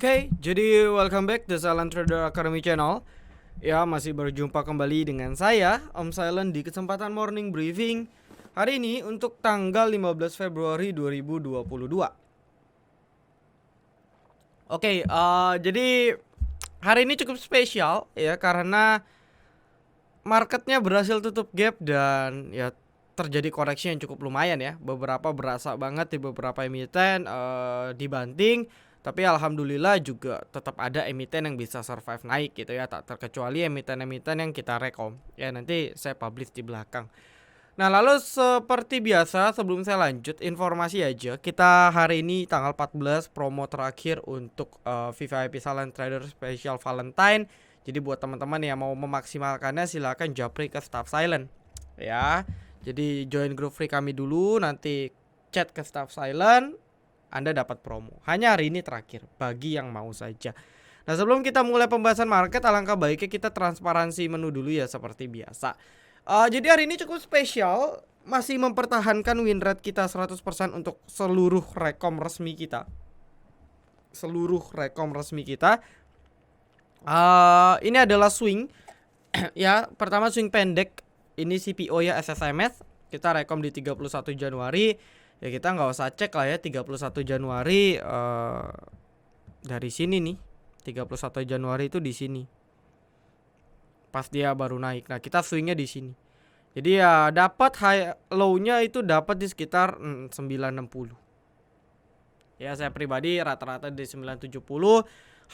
Oke, jadi welcome back to Silent Trader Academy Channel. Ya, masih berjumpa kembali dengan saya, Om Silent di kesempatan morning briefing hari ini untuk tanggal 15 Februari 2022. Oke, jadi hari ini cukup spesial ya karena marketnya berhasil tutup gap dan ya terjadi koreksi yang cukup lumayan ya. Beberapa berasa banget di beberapa emiten dibanting, tapi alhamdulillah juga tetap ada emiten yang bisa survive naik gitu ya, tak terkecuali emiten-emiten yang kita rekom. Ya nanti saya publish di belakang. Nah, lalu seperti biasa sebelum saya lanjut informasi aja, kita hari ini tanggal 14 promo terakhir untuk VVIP Silent Trader Special Valentine. Jadi buat teman-teman yang mau memaksimalkannya silahkan japri ke staff Silent ya. Jadi join grup free kami dulu, nanti chat ke staff Silent, Anda dapat promo. Hanya hari ini terakhir bagi yang mau saja. Nah, sebelum kita mulai pembahasan market, alangkah baiknya kita transparansi menu dulu ya seperti biasa. Jadi hari ini cukup spesial, masih mempertahankan win rate kita 100% untuk seluruh rekom resmi kita. Ini adalah swing ya, pertama swing pendek. Ini CPO ya, SSMS. Kita rekom di 31 Januari. Ya kita nggak usah cek lah ya, 31 Januari dari sini nih. 31 Januari itu di sini. Pas dia baru naik. Nah, kita swingnya di sini. Jadi ya dapat high low-nya itu dapat di sekitar 960. Ya, saya pribadi rata-rata di 970,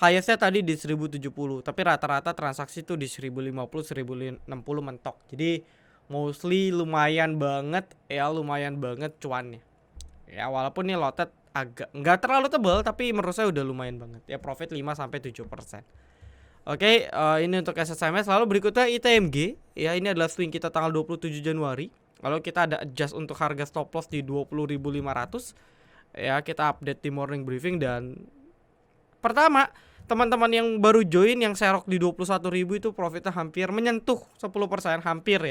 highest-nya tadi di 1070, tapi rata-rata transaksi itu di 1050, 1060 mentok. Jadi mostly lumayan banget cuannya. Ya, walaupun nih lotet agak nggak terlalu tebal, tapi menurut saya udah lumayan banget. Ya, profit 5 sampai 7%. Oke, ini untuk SSMS. Lalu berikutnya ITMG. Ya, ini adalah swing kita tanggal 27 Januari. Lalu kita ada adjust untuk harga stop loss di 20.500. Ya, kita update di morning briefing. Dan pertama, teman-teman yang baru join yang serok di 21.000 itu profitnya hampir menyentuh 10%, hampir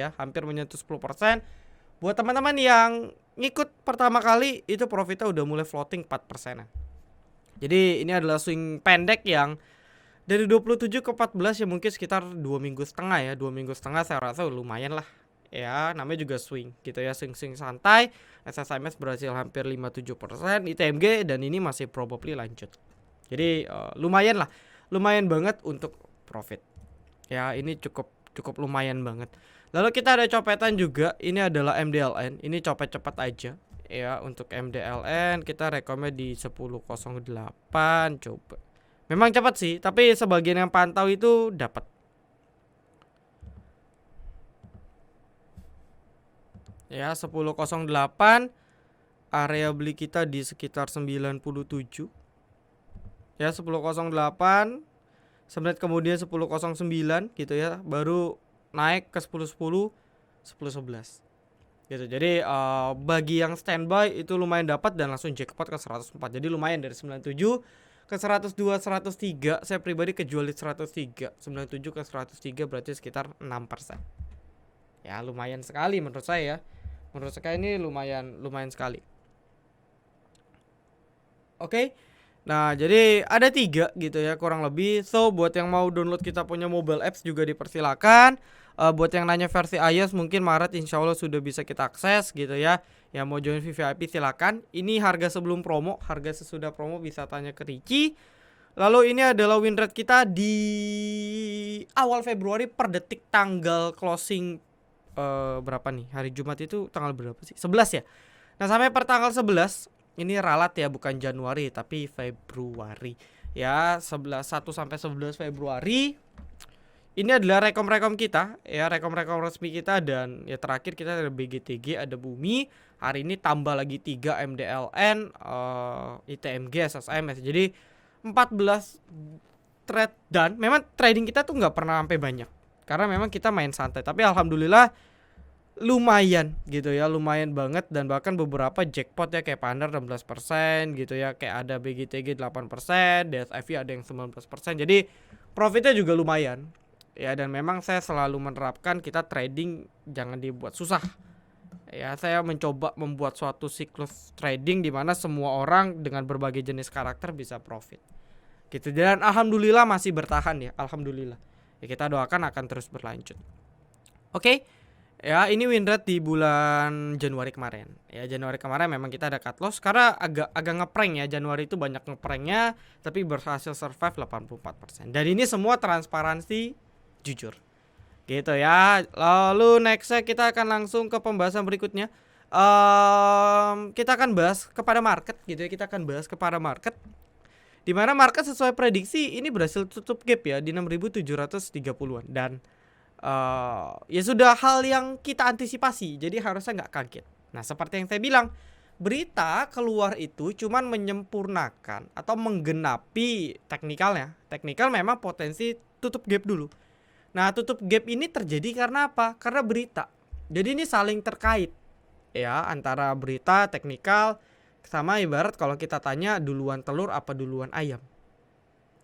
menyentuh 10%. Buat teman-teman yang ngikut pertama kali itu profitnya udah mulai floating 4%. Jadi ini adalah swing pendek yang dari 27 ke 14 ya mungkin sekitar 2 minggu setengah ya. 2 minggu setengah saya rasa lumayan lah. Ya, namanya juga swing gitu ya, swing santai. SSMS berhasil hampir 57%, ITMG dan ini masih probably lanjut. Jadi lumayan lah. Lumayan banget untuk profit. Ya, ini cukup lumayan banget. Lalu kita ada copetan juga. Ini adalah MDLN. Ini copet cepat aja. Ya, untuk MDLN kita rekomnya di 10.08 coba. Memang cepat sih, tapi sebagian yang pantau itu dapat. Ya, 10.08, area beli kita di sekitar 97. Ya, 10.08, semenit kemudian 10.09 gitu ya, baru naik ke 10.10, 10.11. Gitu. Jadi bagi yang standby itu lumayan dapat dan langsung jackpot ke 104. Jadi lumayan dari 97 ke 102, 103. Saya pribadi kejual di 103. 97 ke 103 berarti sekitar 6%. Ya, lumayan sekali menurut saya ya. Menurut saya ini lumayan sekali. Oke. Nah, jadi ada 3 gitu ya kurang lebih. So, buat yang mau download kita punya mobile apps juga dipersilakan. Buat yang nanya versi iOS mungkin Maret insya Allah sudah bisa kita akses gitu ya. Yang mau join VVIP silakan. Ini harga sebelum promo, harga sesudah promo bisa tanya ke Ricky. Lalu ini adalah win rate kita di awal Februari per detik tanggal closing berapa nih? Hari Jumat itu tanggal berapa sih? 11 ya. Nah, sampai per tanggal 11 ini ralat ya, bukan Januari tapi Februari. Ya, 1 sampai 11 Februari. Ini adalah rekom-rekom kita ya, rekom-rekom resmi kita. Dan ya terakhir kita ada BGTG, ada Bumi. Hari ini tambah lagi 3 MDLN, ITMG, SSMS. Jadi 14 trade. Dan memang trading kita tuh nggak pernah sampai banyak karena memang kita main santai. Tapi alhamdulillah lumayan gitu ya, lumayan banget. Dan bahkan beberapa jackpot ya kayak Pander 16% gitu ya, kayak ada BGTG 8%, DSIV ada yang 19%. Jadi profitnya juga lumayan. Ya, dan memang saya selalu menerapkan kita trading jangan dibuat susah. Ya, saya mencoba membuat suatu siklus trading di mana semua orang dengan berbagai jenis karakter bisa profit. gitu. Dan alhamdulillah masih bertahan ya, alhamdulillah. Ya kita doakan akan terus berlanjut. Oke. Ya, ini win rate di bulan Januari kemarin. Ya, Januari kemarin memang kita ada cut loss karena agak ngeprank ya. Januari itu banyak ngepranknya tapi berhasil survive 84%. Dan ini semua transparansi jujur. Gitu ya. Lalu nextnya kita akan langsung ke pembahasan berikutnya. Kita akan bahas kepada market gitu ya. Kita akan bahas kepada market. Di mana market sesuai prediksi ini berhasil tutup gap ya di 6.730-an dan ya sudah hal yang kita antisipasi, jadi harusnya nggak kaget. Nah, seperti yang saya bilang, berita keluar itu cuman menyempurnakan atau menggenapi teknikalnya. Teknikal memang potensi tutup gap dulu. Nah, tutup gap ini terjadi karena apa? Karena berita. Jadi ini saling terkait ya, antara berita, teknikal, sama ibarat kalau kita tanya duluan telur apa duluan ayam.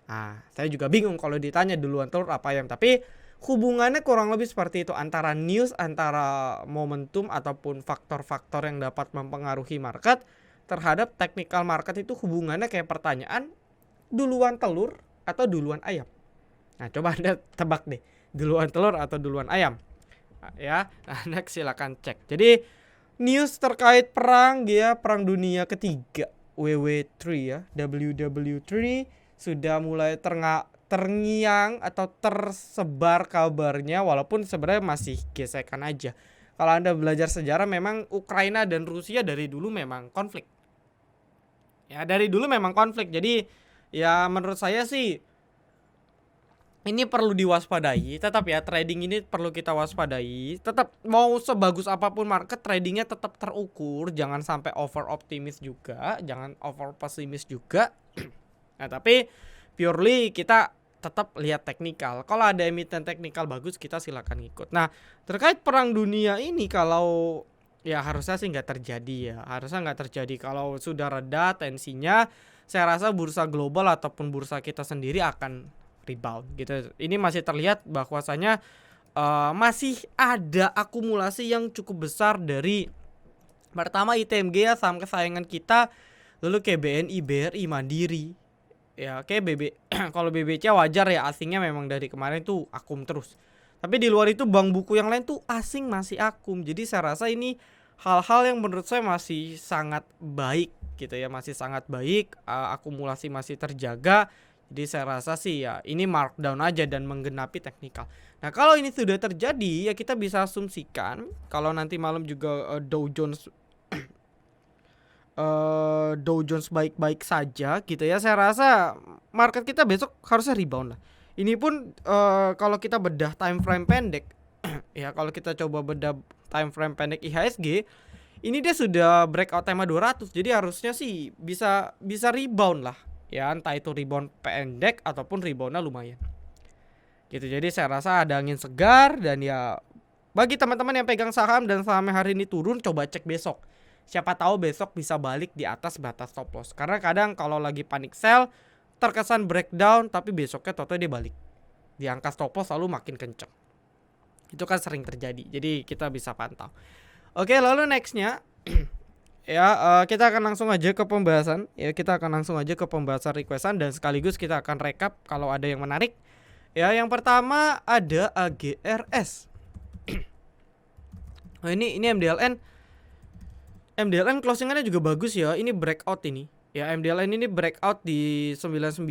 Nah, saya juga bingung kalau ditanya duluan telur apa ayam, tapi hubungannya kurang lebih seperti itu, antara news, antara momentum ataupun faktor-faktor yang dapat mempengaruhi market terhadap technical market itu hubungannya kayak pertanyaan duluan telur atau duluan ayam. Nah, coba Anda tebak deh, duluan telur atau duluan ayam. Nah, ya, nah, next silakan cek. Jadi news terkait perang perang dunia ketiga WW3 ya, WW3 sudah mulai terngiang atau tersebar kabarnya, walaupun sebenarnya masih gesekan aja. Kalau Anda belajar sejarah memang Ukraina dan Rusia dari dulu memang konflik. Ya, dari dulu memang konflik. Jadi ya menurut saya sih ini perlu diwaspadai. Tetap ya, trading ini perlu kita waspadai. Tetap mau sebagus apapun market, tradingnya tetap terukur. Jangan sampai over optimis juga, jangan over pesimis juga. Nah, tapi purely kita tetap lihat teknikal. Kalau ada emiten teknikal bagus, kita silakan ikut. Nah, terkait perang dunia ini, kalau ya harusnya sih nggak terjadi ya. Harusnya nggak terjadi. Kalau sudah reda tensinya, saya rasa bursa global ataupun bursa kita sendiri akan rebound gitu. Ini masih terlihat bahwasanya masih ada akumulasi yang cukup besar dari pertama ITMG ya, saham kesayangan kita, lalu kayak BNI, BRI, Mandiri. Ya kayak kalau BBC wajar ya, asingnya memang dari kemarin tuh akum terus. Tapi di luar itu bank buku yang lain tuh asing masih akum. Jadi saya rasa ini hal-hal yang menurut saya masih sangat baik gitu ya, masih sangat baik, akumulasi masih terjaga. Jadi saya rasa sih ya ini markdown aja dan menggenapi teknikal. Nah, kalau ini sudah terjadi ya kita bisa asumsikan kalau nanti malam juga Dow Jones baik-baik saja gitu ya, saya rasa market kita besok harusnya rebound lah. Ini pun kalau kita bedah time frame pendek ya, kalau kita coba bedah time frame pendek IHSG, ini dia sudah breakout tema 200. Jadi harusnya sih bisa rebound lah ya, entah itu rebound pendek ataupun reboundnya lumayan gitu. Jadi saya rasa ada angin segar. Dan ya bagi teman-teman yang pegang saham dan sahamnya hari ini turun, coba cek besok. Siapa tahu besok bisa balik di atas batas stop loss. Karena kadang kalau lagi panic sell terkesan breakdown, tapi besoknya toto dia balik di angka stop loss lalu makin kenceng. Itu kan sering terjadi. Jadi kita bisa pantau. Oke, lalu nextnya ya kita akan langsung aja ke pembahasan. Ya, kita akan langsung aja ke pembahasan requestan dan sekaligus kita akan rekap kalau ada yang menarik. Ya, yang pertama ada AGRS. Nah, ini MDLN closingannya juga bagus ya. Ini breakout ini. Ya, MDLN ini breakout di 99.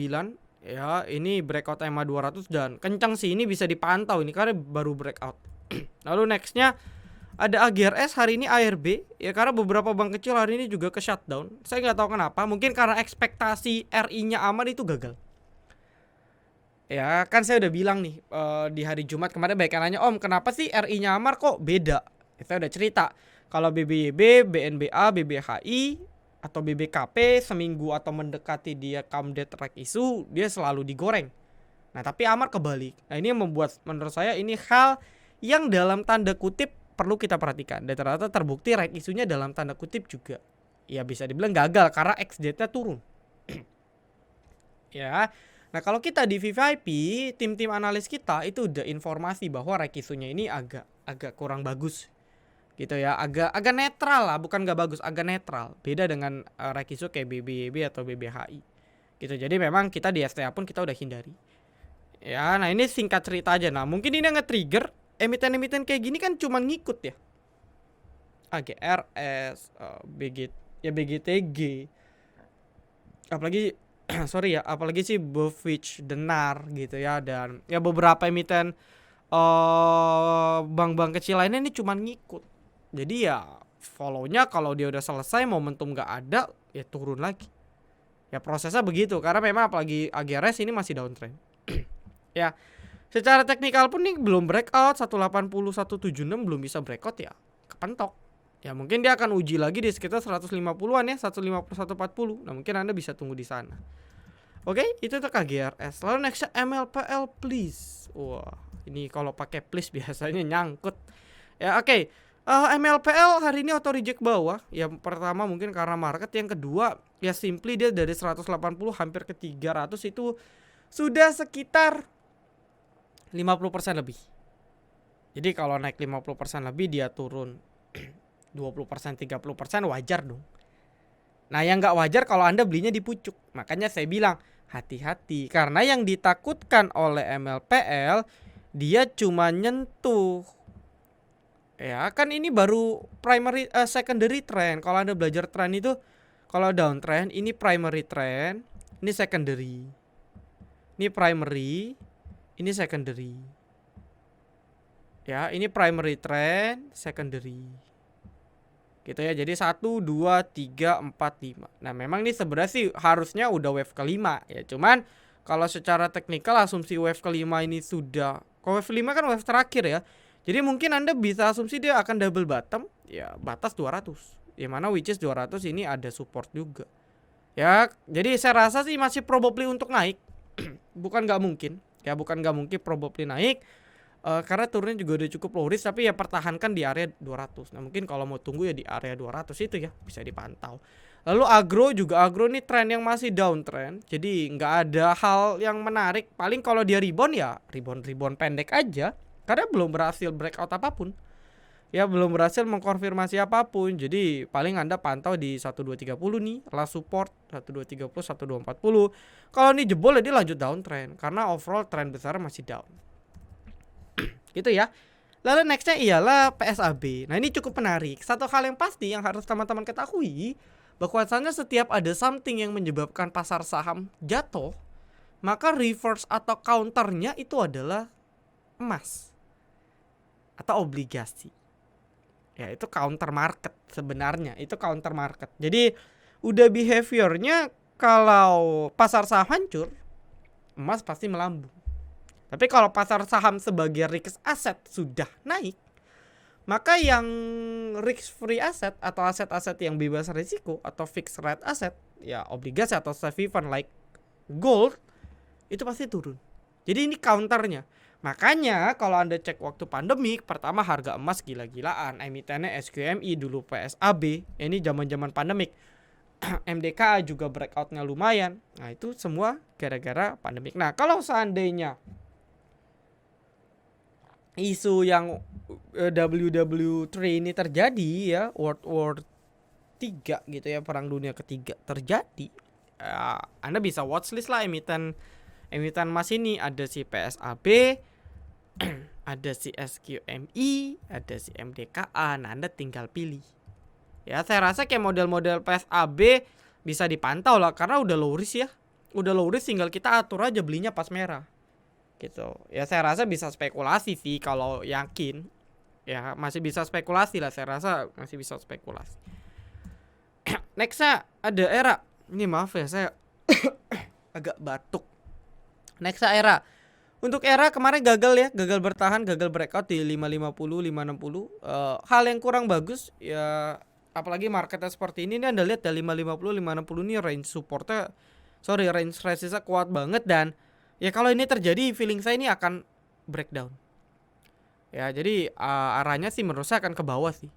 Ya, ini breakout EMA 200 dan kencang sih, ini bisa dipantau ini karena baru breakout. Lalu nextnya ada AGRS hari ini ARB ya, karena beberapa bank kecil hari ini juga ke shutdown. Saya nggak tahu kenapa, mungkin karena ekspektasi RI-nya aman itu gagal. Ya, kan saya udah bilang nih di hari Jumat kemarin banyak yang nanya, "Om, kenapa sih RI-nya Amar kok beda?" Saya udah cerita. Kalau BBYB, BNBA, BBHI atau BBKP seminggu atau mendekati dia come dead reg isu, dia selalu digoreng. Nah, tapi Amar kebalik. Nah, ini yang membuat menurut saya ini hal yang dalam tanda kutip perlu kita perhatikan. Dan ternyata terbukti reg isunya dalam tanda kutip juga ya bisa dibilang gagal karena XZ-nya turun. Ya. Nah, kalau kita di VVIP, tim-tim analis kita itu udah informasi bahwa reg isunya ini agak kurang bagus. Gitu ya, agak netral lah, bukan gak bagus, agak netral. Beda dengan reg isu kayak BBYB atau BBHI. gitu. Jadi memang kita di STA pun kita udah hindari. Ya, nah ini singkat cerita aja. Nah, mungkin ini nge-trigger emiten-emiten kayak gini kan cuma ngikut ya. AGRS, BGTG. Apalagi sorry ya, apalagi sih Bovich, Denar gitu ya, dan ya beberapa emiten bank-bank kecil lainnya ini cuma ngikut. Jadi ya follow-nya kalau dia udah selesai momentum nggak ada ya turun lagi. Ya prosesnya begitu karena memang apalagi AGRS ini masih downtrend. Ya, secara teknikal pun nih belum breakout 180 176 belum bisa breakout ya. Kepentok. Ya mungkin dia akan uji lagi di sekitar 150-an ya, 150 140. Nah, mungkin Anda bisa tunggu di sana. Oke, itu untuk KGRS. Lalu next MLPL please. Wah, ini kalau pakai please biasanya nyangkut. Ya oke. MLPL hari ini auto reject bawah. Yang pertama mungkin karena market, yang kedua ya simply dia dari 180 hampir ke 300 itu sudah sekitar 50% lebih. Jadi kalau naik 50% lebih dia turun 20% 30% wajar dong. Nah yang gak wajar kalau Anda belinya di pucuk. Makanya saya bilang hati-hati. Karena yang ditakutkan oleh MLPL dia cuma nyentuh. Ya kan ini baru secondary trend. Kalau Anda belajar trend itu, kalau downtrend ini primary trend, ini secondary. Ini primary, ini secondary. Ya ini primary trend, secondary. Gitu ya, jadi 1, 2, 3, 4, 5. Nah memang ini sebenarnya sih harusnya udah wave kelima ya. Cuman kalau secara teknikal asumsi wave kelima ini sudah, kalau wave 5 kan wave terakhir ya. Jadi mungkin Anda bisa asumsi dia akan double bottom ya, batas 200. Di mana which is 200 ini ada support juga. Ya, jadi saya rasa sih masih probably untuk naik. Bukan nggak mungkin. Ya bukan nggak mungkin probably naik. Karena turunnya juga udah cukup low risk, tapi ya pertahankan di area 200. Nah mungkin kalau mau tunggu ya di area 200 itu ya bisa dipantau. Lalu agro nih tren yang masih downtrend. Jadi nggak ada hal yang menarik. Paling kalau dia rebound ya rebound pendek aja. Karena belum berhasil breakout apapun. Ya belum berhasil mengkonfirmasi apapun. Jadi paling Anda pantau di 1230 nih, last support 1230 1240. Kalau ini jebol ya dia lanjut downtrend karena overall trend besar masih down. Gitu ya. Lalu nextnya ialah PSAB. Nah ini cukup menarik. Satu hal yang pasti yang harus teman-teman ketahui, bahwasannya setiap ada something yang menyebabkan pasar saham jatuh, maka reverse atau counternya itu adalah emas atau obligasi. Ya itu counter market sebenarnya. Itu counter market. Jadi udah behaviornya kalau pasar saham hancur, emas pasti melambung. Tapi kalau pasar saham sebagai risk asset sudah naik, maka yang risk free asset atau aset-aset yang bebas risiko atau fixed rate asset, ya obligasi atau safe haven like gold, itu pasti turun. Jadi ini counternya. Makanya kalau Anda cek waktu pandemik, pertama harga emas gila-gilaan, emitennya SQMI dulu PSAB, ini zaman-zaman pandemik. MDKA juga breakoutnya lumayan. Nah itu semua gara-gara pandemik. Nah kalau seandainya isu yang WW3 ini terjadi ya, World War 3 gitu ya, perang dunia ketiga terjadi, Anda bisa watchlist lah emiten emas ini. Ada si PSAB, ada si SQMI, ada si MDKA. Nah Anda tinggal pilih. Ya saya rasa kayak model-model PSAB bisa dipantau lah karena udah low risk ya. Udah low risk, tinggal kita atur aja belinya pas merah. Gitu. Ya saya rasa bisa spekulasi sih kalau yakin. Ya masih bisa spekulasi lah, saya rasa masih bisa spekulasi. Nextnya ada ERA. Ini maaf ya saya agak batuk. Nextnya ERA. Untuk ERA kemarin gagal ya, gagal bertahan, gagal breakout di 550, 560. Hal yang kurang bagus ya, apalagi marketnya seperti ini Anda lihat ya, 550, 560 ini range supportnya, range resistnya kuat banget. Dan ya kalau ini terjadi feeling saya ini akan breakdown. Ya jadi arahnya sih menurut saya akan ke bawah sih.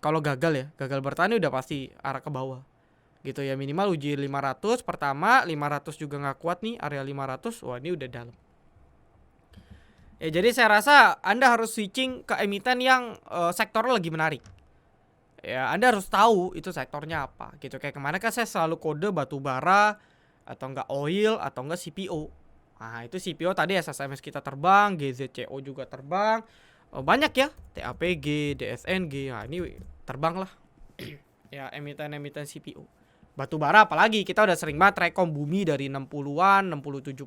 Kalau gagal ya, gagal bertahan udah pasti arah ke bawah. Gitu ya, minimal uji 500 pertama, 500 juga nggak kuat nih, area 500, wah ini udah dalam. Ya jadi saya rasa Anda harus switching ke emiten yang sektornya lagi menarik. Ya Anda harus tahu itu sektornya apa gitu. Kayak kemarin kan saya selalu kode batu bara, atau enggak oil atau enggak CPO. Nah, itu CPO tadi SSMS kita terbang, GZCO juga terbang. Banyak ya, TAPG, DSNG. Nah, ini terbang lah. Ya, emiten-emiten CPO. Batu bara apalagi kita udah sering banget rekom bumi dari 60-an, 60-70,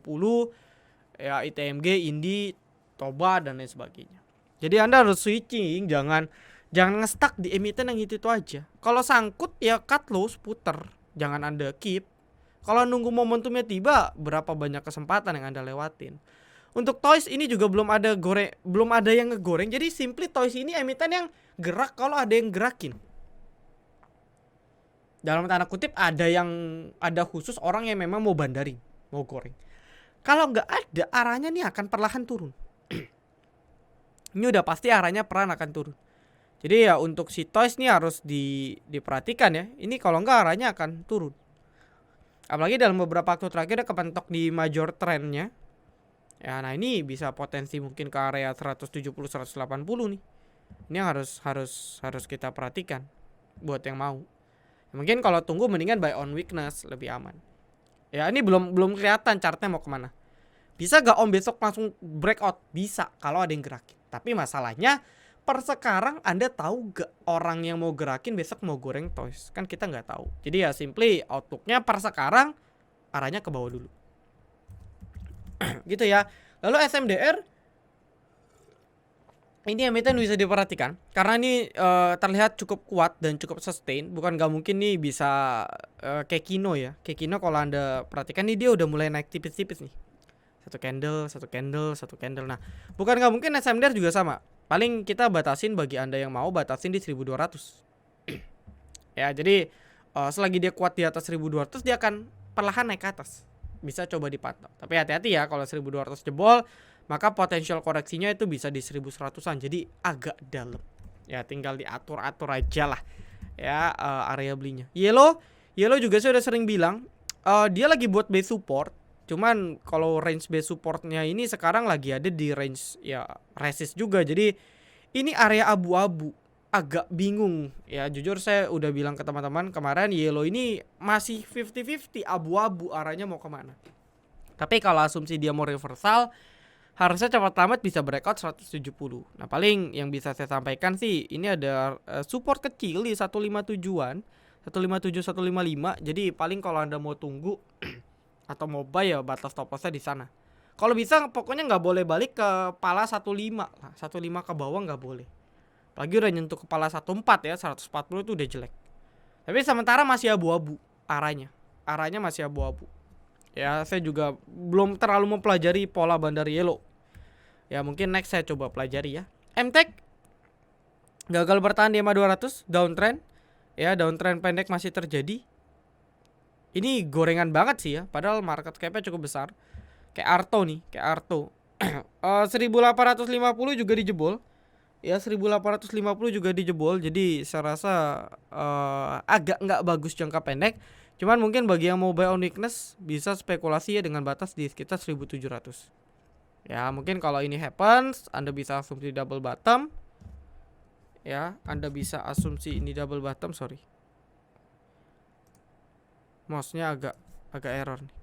ya ITMG, Indi, Toba dan lain sebagainya. Jadi Anda harus switching, jangan ngestak di emiten yang itu aja. Kalau sangkut ya cut loss, puter, jangan Anda keep. Kalau nunggu momentumnya tiba, berapa banyak kesempatan yang Anda lewatin. Untuk Toys ini juga belum ada yang ngegoreng. Jadi simply Toys ini emiten yang gerak kalau ada yang gerakin. Dalam tanda kutip ada khusus orang yang memang mau bandarin, mau goreng. Kalau nggak ada, arahnya nih akan perlahan turun. Ini udah pasti arahnya perlahan akan turun. Jadi ya untuk si Toys nih harus diperhatikan ya. Ini kalau nggak arahnya akan turun. Apalagi dalam beberapa waktu terakhir dia kepentok di major trendnya. Ya, nah ini bisa potensi mungkin ke area 170-180 nih. Ini yang harus kita perhatikan buat yang mau. Ya, mungkin kalau tunggu mendingan buy on weakness, lebih aman. Ya ini belum kelihatan chartnya mau kemana. Bisa gak om besok langsung breakout? Bisa kalau ada yang gerakin. Tapi masalahnya per sekarang Anda tahu gak orang yang mau gerakin besok mau goreng Toys? Kan kita nggak tahu. Jadi ya simply outlooknya per sekarang arahnya ke bawah dulu. Gitu ya. Lalu SMDR ini emiten bisa diperhatikan karena ini terlihat cukup kuat dan cukup sustain. Bukan gak mungkin nih bisa kayak Kino ya. Kayak Kino kalau Anda perhatikan nih dia udah mulai naik tipis-tipis nih. Satu candle. Nah, bukan gak mungkin SMDR juga sama. Paling kita batasin bagi Anda yang mau batasin di 1200. Ya, jadi selagi dia kuat di atas 1200 dia akan perlahan naik ke atas. Bisa coba dipantau. Tapi hati-hati ya kalau 1200 jebol, maka potensial koreksinya itu bisa di 1100-an. Jadi agak dalam. Ya, tinggal diatur-atur aja lah. Ya, area belinya. Yellow juga saya udah sering bilang dia lagi buat base support. Cuman kalau range base supportnya ini sekarang lagi ada di range ya resist juga. Jadi ini area abu-abu. Agak bingung ya, jujur saya udah bilang ke teman-teman kemarin Yellow ini masih 50-50 abu-abu arahnya mau kemana. Tapi kalau asumsi dia mau reversal harusnya cepat lambat bisa breakout 170. Nah paling yang bisa saya sampaikan sih ini ada support kecil di 157-an 157 155. Jadi paling kalau Anda mau tunggu atau mau buy ya batas stop lossnya di sana. Kalau bisa pokoknya nggak boleh balik ke kepala 15 lah. 15 ke bawah nggak boleh. Lagi udah nyentuh kepala 14 ya, 140 itu udah jelek. Tapi sementara masih abu-abu arahnya. Arahnya masih abu-abu. Ya, saya juga belum terlalu mempelajari pola bandar Yellow. Ya, mungkin next saya coba pelajari ya. MTech gagal bertahan di EMA 200, downtrend. Ya, downtrend pendek masih terjadi. Ini gorengan banget sih ya, padahal market cap-nya cukup besar. Kayak Arto nih, 1850 juga dijebol. Ya 1850 juga dijebol. Jadi saya rasa agak nggak bagus jangka pendek. Cuman mungkin bagi yang mau buy on weakness bisa spekulasi ya dengan batas di sekitar 1700. Ya mungkin kalau ini happens Anda bisa asumsi double bottom. Ya Anda bisa asumsi ini double bottom. Sorry, mouse-nya agak error nih.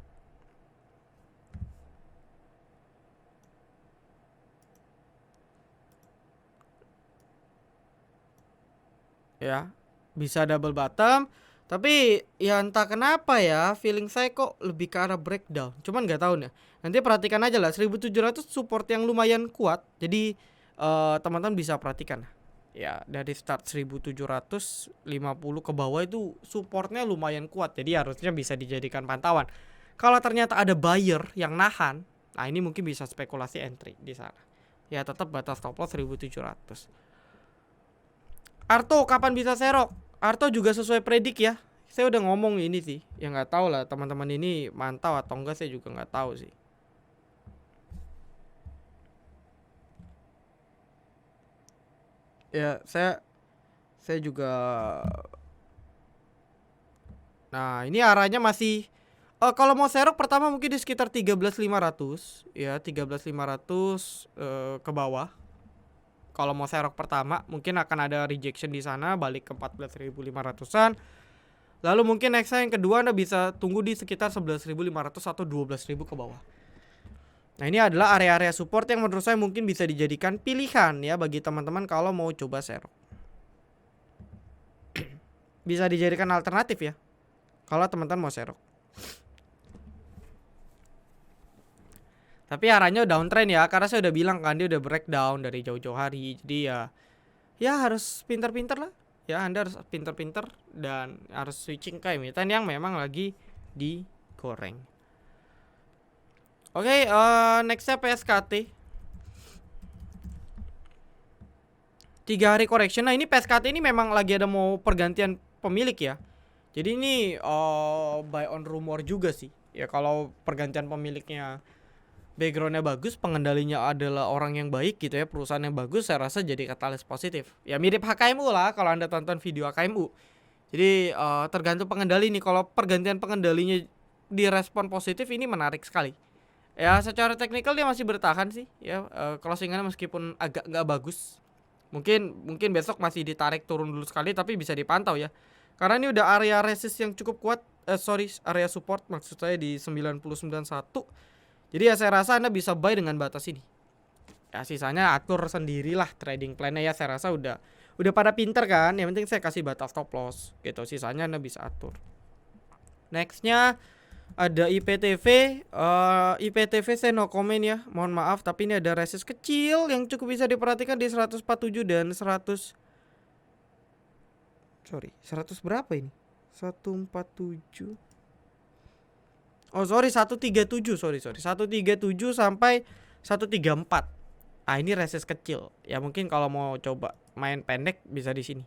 Ya bisa double bottom. Tapi ya entah kenapa ya feeling saya kok lebih ke arah breakdown. Cuman nggak tahu nih. Nanti perhatikan aja lah 1700 support yang lumayan kuat. Jadi teman-teman bisa perhatikan. Ya dari start 1750 ke bawah itu supportnya lumayan kuat. Jadi harusnya bisa dijadikan pantauan. Kalau ternyata ada buyer yang nahan, nah ini mungkin bisa spekulasi entry di sana. Ya tetap batas stop loss 1700. Arto kapan bisa serok? Arto juga sesuai predik ya. Saya udah ngomong ini sih. Ya nggak tahu lah teman-teman ini mantau atau enggak, saya juga nggak tahu sih. Ya saya juga. Nah ini arahnya masih. Kalau mau serok pertama mungkin di sekitar 13.500 ya 13.500 ke bawah. Kalau mau serok pertama mungkin akan ada rejection di sana balik ke 14.500-an. Lalu mungkin nextnya yang kedua Anda bisa tunggu di sekitar 11.500 atau 12.000 ke bawah. Nah ini adalah area-area support yang menurut saya mungkin bisa dijadikan pilihan ya bagi teman-teman kalau mau coba serok. Bisa dijadikan alternatif ya kalau teman-teman mau serok. Tapi arahnya downtrend ya, karena saya udah bilang kan dia udah breakdown dari jauh-jauh hari. Jadi ya harus pinter-pinter lah. Ya Anda harus pinter-pinter dan harus switching ke emiten yang memang lagi digoreng. Oke, nextnya PSKT 3 hari correction. Nah ini PSKT ini memang lagi ada mau pergantian pemilik ya. Jadi ini buy on rumor juga sih. Ya kalau pergantian pemiliknya backgroundnya bagus, pengendalinya adalah orang yang baik gitu ya, perusahaan yang bagus, saya rasa jadi katalis positif. Ya mirip HKMU lah kalau Anda tonton video HKMU. Jadi tergantung pengendali nih. Kalau pergantian pengendalinya direspon positif, ini menarik sekali. Ya secara teknikal dia masih bertahan sih ya, closingannya meskipun agak nggak bagus. Mungkin besok masih ditarik turun dulu sekali, tapi bisa dipantau ya. Karena ini udah area resist yang cukup kuat, area support maksud saya di 99.1. Jadi ya saya rasa Anda bisa buy dengan batas ini. Ya sisanya atur sendirilah trading plan-nya ya, saya rasa udah pada pinter kan. Yang penting saya kasih batas stop loss gitu. Sisanya Anda bisa atur. Nextnya ada IPTV. IPTV saya no comment ya. Mohon maaf, tapi ini ada resist kecil yang cukup bisa diperhatikan di 147 dan 100 berapa ini? 147. Oh sorry 137 sorry 137 sampai 134. Ah ini resist kecil. Ya mungkin kalau mau coba main pendek bisa di sini.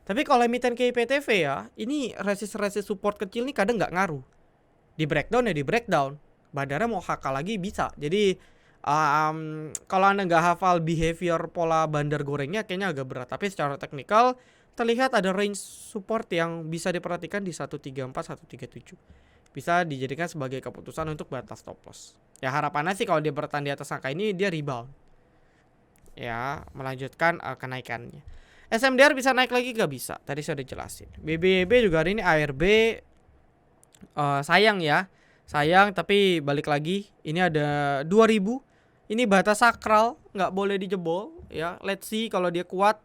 Tapi kalau emiten ke IPTV ya, ini resist support kecil nih kadang nggak ngaruh. Di breakdown ya di breakdown. Bandara mau HK lagi bisa. Jadi kalau Anda nggak hafal behavior pola bandar gorengnya kayaknya agak berat. Tapi secara teknikal terlihat ada range support yang bisa diperhatikan di 134 137. Bisa dijadikan sebagai keputusan untuk batas stop loss. Ya harapannya sih kalau dia bertahan di atas angka ini dia rebound. Ya melanjutkan kenaikannya. SMDR bisa naik lagi gak bisa? Tadi saya udah jelasin. BBB juga hari ini ARB sayang ya. Sayang tapi balik lagi ini ada 2000. Ini batas sakral, nggak boleh dijebol ya. Let's see kalau dia kuat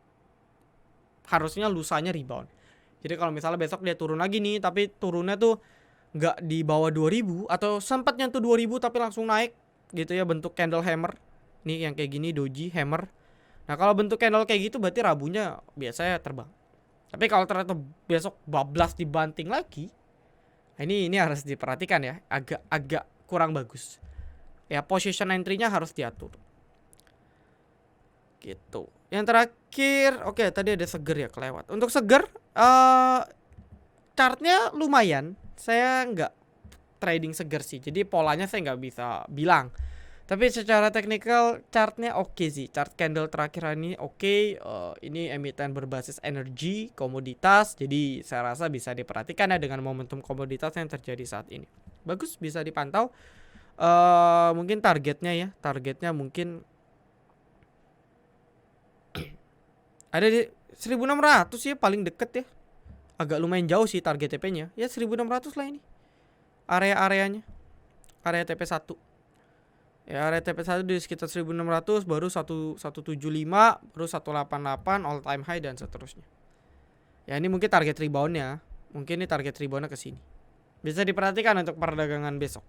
harusnya lusanya rebound. Jadi kalau misalnya besok dia turun lagi nih, tapi turunnya tuh nggak di bawah 2000 atau sempat nyentuh 2000 tapi langsung naik gitu ya, bentuk candle hammer. Nih yang kayak gini doji hammer. Nah kalau bentuk candle kayak gitu berarti rabunya biasanya terbang. Tapi kalau ternyata besok bablas dibanting lagi, nah ini harus diperhatikan ya, agak kurang bagus. Ya position entry-nya harus diatur. Gitu. Yang terakhir, oke tadi ada seger ya kelewat. Untuk seger chartnya lumayan. Saya nggak trading seger sih, jadi polanya saya nggak bisa bilang. Tapi secara teknikal chartnya oke sih. Chart candle terakhir ini oke. Ini emiten berbasis energi komoditas, jadi saya rasa bisa diperhatikan ya dengan momentum komoditas yang terjadi saat ini. Bagus, bisa dipantau. Mungkin targetnya mungkin ada di 1600 ya, paling deket ya. Agak lumayan jauh sih target TP-nya. Ya 1600 lah ini. Area-areanya. Area TP1. Ya area TP1 di sekitar 1600, baru 175, baru 188 all time high dan seterusnya. Ya ini mungkin target rebound-nya. Mungkin ini target rebound-nya ke sini. Bisa diperhatikan untuk perdagangan besok.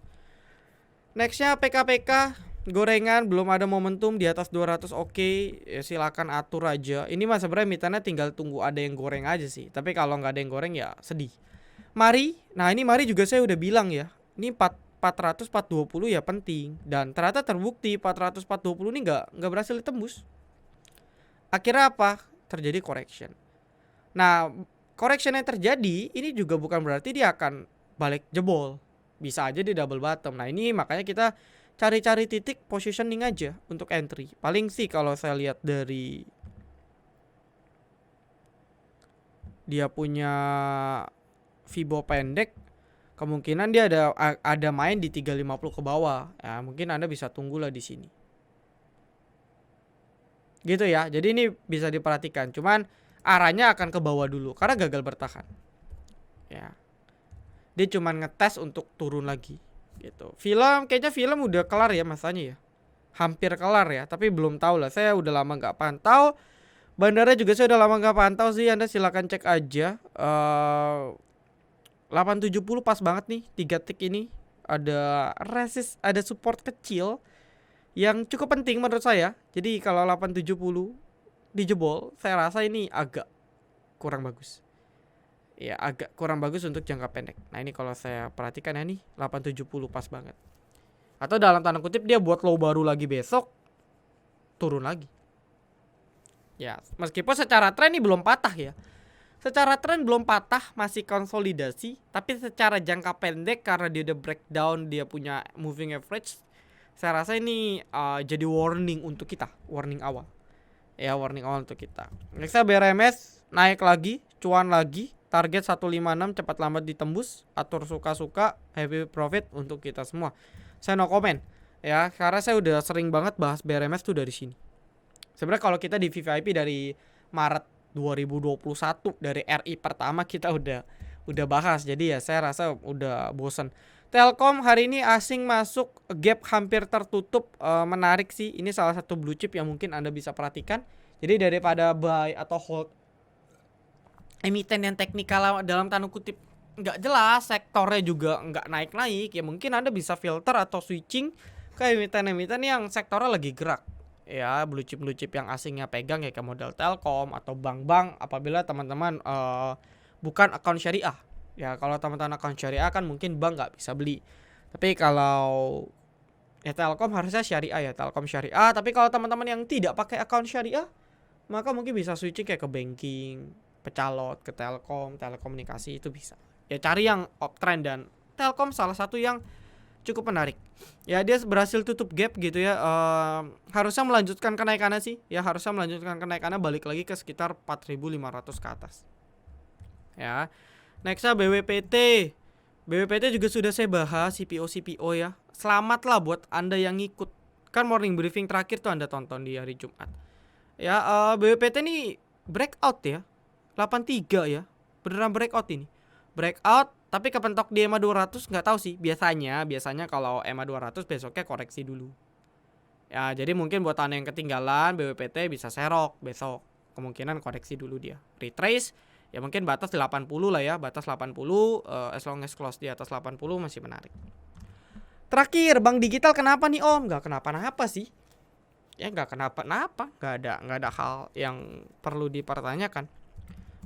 Nextnya PKPK gorengan, belum ada momentum di atas 200 oke. Ya silakan atur aja. Ini mah sebenarnya emitennya tinggal tunggu ada yang goreng aja sih. Tapi kalau nggak ada yang goreng ya sedih. Mari, nah ini Mari juga saya udah bilang ya. Ini 400 420 ya penting, dan ternyata terbukti 400 420 ini nggak berhasil ditembus. Akhirnya apa? Terjadi correction. Nah, correction yang terjadi ini juga bukan berarti dia akan balik jebol. Bisa aja di double bottom. Nah, ini makanya kita cari-cari titik positioning aja untuk entry. Paling sih kalau saya lihat dari dia punya Fibo pendek, kemungkinan dia ada main di 350 ke bawah. Ya, mungkin Anda bisa tunggulah di sini. Gitu ya. Jadi ini bisa diperhatikan. Cuman arahnya akan ke bawah dulu karena gagal bertahan. ya. Dia cuman ngetes untuk turun lagi gitu. Kayaknya film udah kelar ya masanya ya. Hampir kelar ya, tapi belum tahu lah. Saya udah lama nggak pantau. Bandara juga saya udah lama nggak pantau sih. Anda silakan cek aja. 870 pas banget nih 3 tik ini. Ada resist, ada support kecil yang cukup penting menurut saya. Jadi kalau 870 dijebol, saya rasa ini agak kurang bagus. Ya agak kurang bagus untuk jangka pendek. Nah ini kalau saya perhatikan ya nih 870 pas banget. Atau dalam tanda kutip dia buat low baru lagi besok, turun lagi. Ya meskipun secara tren ini belum patah ya. Secara tren belum patah, masih konsolidasi. Tapi secara jangka pendek karena dia udah breakdown, dia punya moving average, saya rasa ini jadi warning untuk kita. Warning awal. Ya warning awal untuk kita. Next BRMS naik lagi, cuan lagi. Target 156 cepat lambat ditembus. Atur suka-suka, heavy profit untuk kita semua. Saya no comment ya, karena saya udah sering banget bahas BRMS tuh dari sini. Sebenarnya kalau kita di VVIP dari Maret 2021 dari RI pertama kita udah bahas. Jadi ya saya rasa udah bosen. Telkom hari ini asing masuk, gap hampir tertutup, menarik sih. Ini salah satu blue chip yang mungkin Anda bisa perhatikan. Jadi daripada buy atau hold emiten yang teknikal dalam tanda kutip nggak jelas, sektornya juga nggak naik-naik, ya mungkin Anda bisa filter atau switching ke emiten-emiten yang sektornya lagi gerak. Ya blue chip yang asingnya pegang ya kayak model Telkom atau bank-bank apabila teman-teman bukan akun syariah. Ya kalau teman-teman akun syariah kan mungkin bank nggak bisa beli. Tapi kalau ya Telkom harusnya syariah ya, Telkom syariah. Tapi kalau teman-teman yang tidak pakai akun syariah, maka mungkin bisa switching kayak ke banking, pecalot, ke Telkom, telekomunikasi itu bisa. Ya cari yang uptrend, dan Telkom salah satu yang cukup menarik. Ya dia berhasil tutup gap gitu ya. Harusnya melanjutkan kenaikannya sih. Ya harusnya melanjutkan kenaikannya, balik lagi ke sekitar 4.500 ke atas. Ya. Nextnya BWPT. BWPT juga sudah saya bahas CPO ya. Selamatlah buat Anda yang ngikut. Kan morning briefing terakhir tuh Anda tonton di hari Jumat. Ya BWPT ini breakout ya. 83 ya. Beneran breakout ini. Breakout tapi kepentok di EMA 200 nggak tahu sih. Biasanya kalau EMA 200 besoknya koreksi dulu. Ya, jadi mungkin buat Anda yang ketinggalan BWPT bisa serok besok. Kemungkinan koreksi dulu dia. Retrace ya mungkin batas 80 lah ya, batas 80, as long as close di atas 80 masih menarik. Terakhir, Bank Digital kenapa nih Om? Nggak kenapa-napa sih. Ya nggak kenapa-napa, nggak ada hal yang perlu dipertanyakan.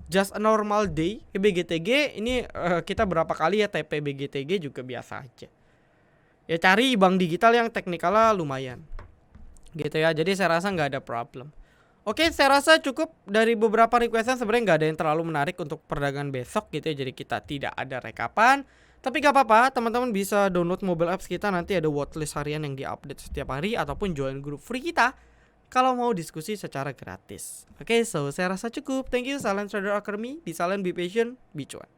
Just a normal day. BGTG ini kita berapa kali ya TP BGTG juga biasa aja. Ya cari bank digital yang teknikalnya lumayan. Gitu ya. Jadi saya rasa nggak ada problem. Oke, saya rasa cukup dari beberapa requestan. Sebenarnya nggak ada yang terlalu menarik untuk perdagangan besok gitu ya. Jadi kita tidak ada rekapan. Tapi gak apa-apa, teman-teman bisa download mobile apps kita. Nanti ada watchlist harian yang diupdate setiap hari. Ataupun join grup free kita kalau mau diskusi secara gratis. Oke, so saya rasa cukup. Thank you, Silent Trader Academy. Be silent, be patient, be cuan.